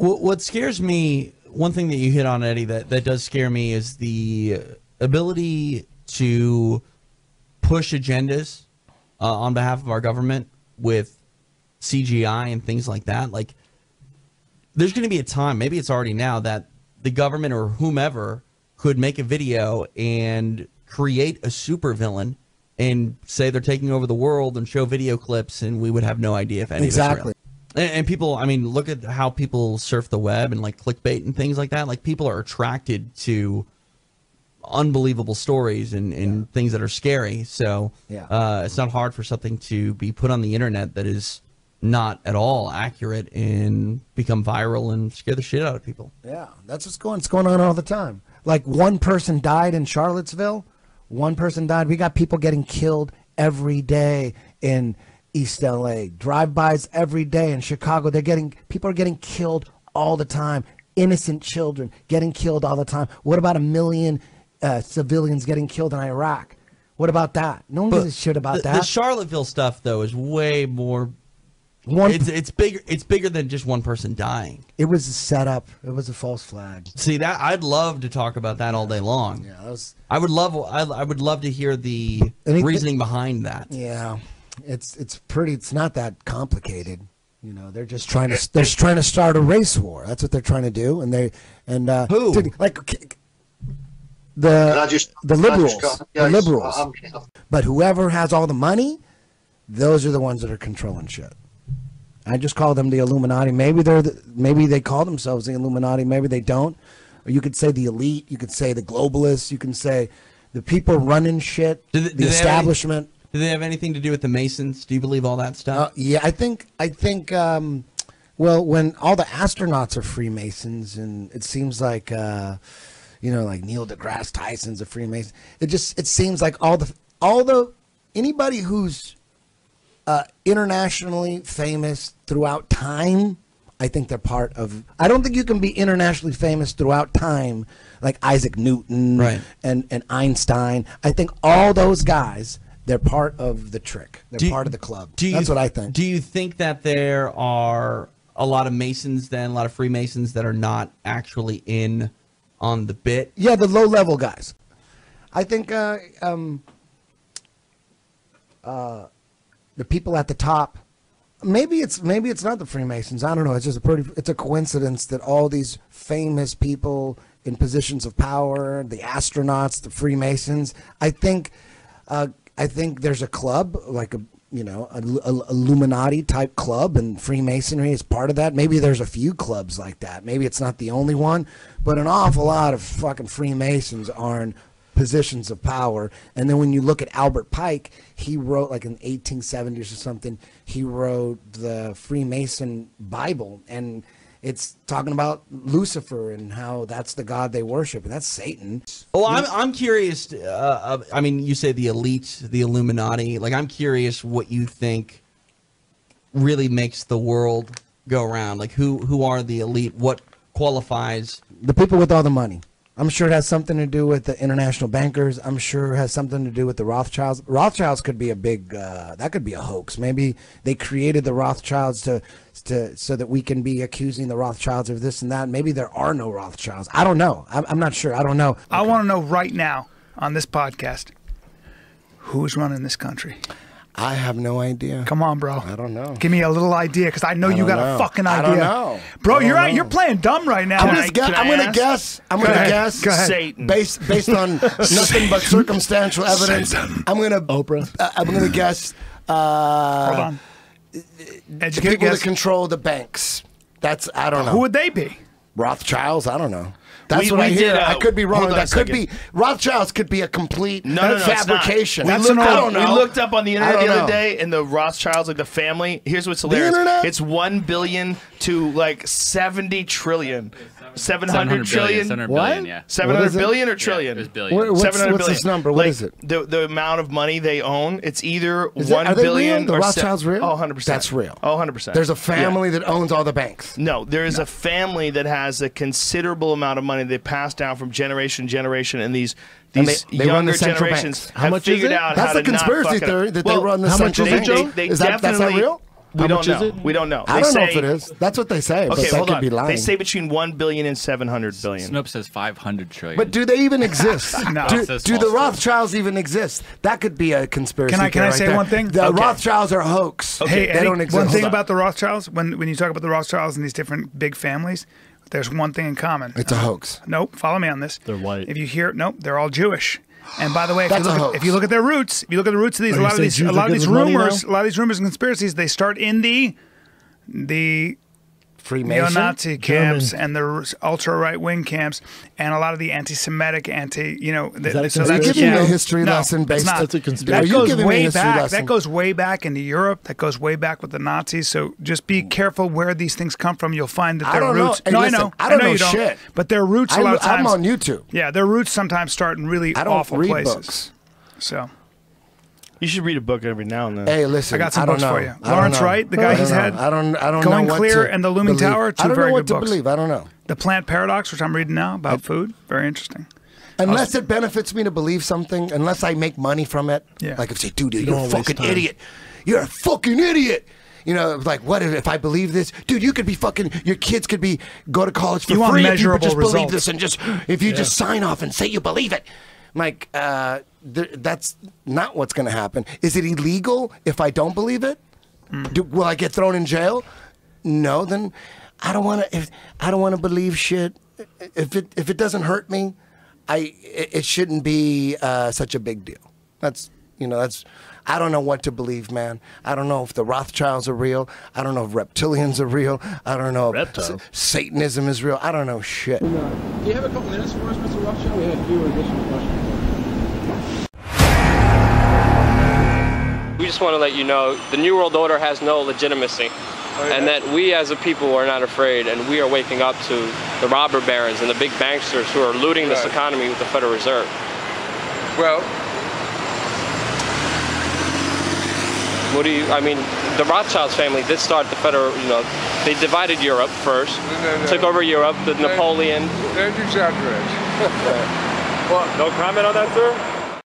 What scares me, one thing that you hit on, Eddie, that does scare me is the ability to push agendas on behalf of our government with CGI and things like that. Like, there's going to be a time, maybe it's already now, that the government or whomever could make a video and create a supervillain and say they're taking over the world and show video clips, and we would have no idea if any of it's real. And people, I mean, look at how people surf the web and like clickbait and things like that. Like, people are attracted to unbelievable stories and things that are scary. So it's not hard for something to be put on the internet that is not at all accurate and become viral and scare the shit out of people. Yeah, that's what's going on all the time. Like, one person died in Charlottesville. One person died. We got people getting killed every day in East LA. Drive-bys every day in Chicago. People are getting killed all the time. Innocent children getting killed all the time. What about 1 million civilians getting killed in Iraq? What about that? No one gives a shit about that. The Charlottesville stuff, though, is way more. It's bigger. It's bigger than just one person dying. It was a setup. It was a false flag. See, that I'd love to talk about that all day long. Yeah, I would love to hear the reasoning behind that. Yeah, it's pretty. It's not that complicated. You know, they're just trying to start a race war. That's what they're trying to do. And who the liberals. But whoever has all the money, those are the ones that are controlling shit. I just call them the Illuminati. Maybe they call themselves the Illuminati. Maybe they don't. Or you could say the elite. You could say the globalists. You can say the people running shit. The establishment. Do they have anything to do with the Masons? Do you believe all that stuff? Yeah, I think. Well, when all the astronauts are Freemasons, and it seems like, like Neil deGrasse Tyson's a Freemason. It seems like anybody who's internationally famous throughout time, I think they're part of. I don't think you can be internationally famous throughout time like Isaac Newton, right, and Einstein. I think all those guys, they're part of the trick. They're part of the club. That's what I think. Do you think that there are a lot of Masons, then a lot of Freemasons that are not actually in on the bit? Yeah, the low-level guys. I think the people at the top, maybe it's not the Freemasons. I don't know. It's just it's a coincidence that all these famous people in positions of power, the astronauts, the Freemasons. I think there's a club, like a Illuminati type club, and Freemasonry is part of that. Maybe there's a few clubs like that. Maybe it's not the only one, but an awful lot of fucking Freemasons are in positions of power. And then when you look at Albert Pike, he wrote, like in the 1870s or something, he wrote the Freemason Bible, and it's talking about Lucifer and how that's the god they worship, and that's Satan. Oh, I'm curious. I mean, you say the elite, the Illuminati. Like, I'm curious what you think really makes the world go around. Like, who are the elite? What qualifies? The people with all the money. I'm sure it has something to do with the international bankers. I'm sure it has something to do with the Rothschilds. Rothschilds could be a big, that could be a hoax. Maybe they created the Rothschilds so that we can be accusing the Rothschilds of this and that. Maybe there are no Rothschilds. I don't know. I'm not sure. I don't know. I want to know right now on this podcast, who's running this country? I have no idea. Come on, bro. I don't know. Give me a little idea, because I know you got a fucking idea. I don't know. Bro, you're playing dumb right now. I'm gonna guess. Go ahead. Satan. Based on nothing but circumstantial evidence. Satan. I'm gonna guess. Hold on. Educate people that control the banks. I don't know. Who would they be? Rothschilds. I don't know. That's what I hear. I could be wrong. That could be Rothschilds. Could be a complete fabrication. I don't know. We looked up on the internet the other day, and the Rothschilds, like the family. Here's what's hilarious. It's 1 billion to like 70 trillion. 700 trillion. 700 billion, yeah. 700 billion or trillion? Yeah, it was billion. What's this number? What is it? The amount of money they own, it's either 1 billion billion or... The Rothschilds real? Oh, 100%. That's real. Oh, 100%. There's a family that owns all the banks. No, there is a family that has a considerable amount of money they pass down from generation to generation, and these younger generations have figured out how to not... That's a conspiracy theory that they run the central bank. That's not real? We don't know. We don't know. I don't know if it is. That's what they say. Okay, but that hold could on. be lying. They say between 1 billion and 700 billion. Snopes says 500 trillion. But do they even exist? No. Do the Rothschilds even exist? That could be a conspiracy. Can I say one thing? The Rothschilds are a hoax. Hey, they Eddie, don't exist. one thing about the Rothschilds, when you talk about the Rothschilds and these different big families, there's one thing in common. It's a hoax. Nope, follow me on this. They're white. If you hear, nope, they're all Jewish. And by the way, If you look at their roots, if you look at the roots of these, a lot of these rumors and conspiracies, they start in the Freemason? neo-Nazi camps and the ultra right-wing camps, and a lot of the anti-Semitic, Are you giving me a history lesson based? That's a conspiracy. That goes giving me a way history back. lesson? That goes way back into Europe. That goes way back with the Nazis. So just be careful where these things come from. You'll find that I their don't know. roots. Hey, No, listen, I know. I don't know you don't. shit. But their roots a lot of times. I'm on YouTube. Yeah, their roots sometimes start in really I don't awful read places. books. So You should read a book every now and then. Hey, listen. I got some don't books know. for you. I don't Lawrence know. Wright, the guy he's had. I don't know. Going what Clear to and The Looming believe. Tower, I two don't know very what good to books. believe. I don't know. The Plant Paradox, which I'm reading now about food, very interesting. Unless it benefits me to believe something, unless I make money from it. Yeah. Like if you say, dude, you're don't a waste fucking time. idiot. You're a fucking idiot. You know, like what if I believe this? Dude, you could be fucking, your kids could be, go to college for You want free if you measurable just believe results. this and just, if you just sign off and say you believe it. I'm like, that's not what's going to happen. Is it illegal if I don't believe it? Will I get thrown in jail? No, then I don't want to. I don't want to believe shit. If it doesn't hurt me, it shouldn't be such a big deal. That's I don't know what to believe, man. I don't know if the Rothschilds are real. I don't know if reptilians are real. I don't know if Satanism is real. I don't know shit. Do you have a couple minutes for us, Mr. Rothschild? We have a few additional questions. We just want to let you know the New World Order has no legitimacy, and that we as a people are not afraid, and we are waking up to the robber barons and the big banksters who are looting this economy with the Federal Reserve. Well, I mean, the Rothschilds family did start the federal, they divided Europe first, took over Europe, Napoleon. Don't exaggerate. No comment on that, sir?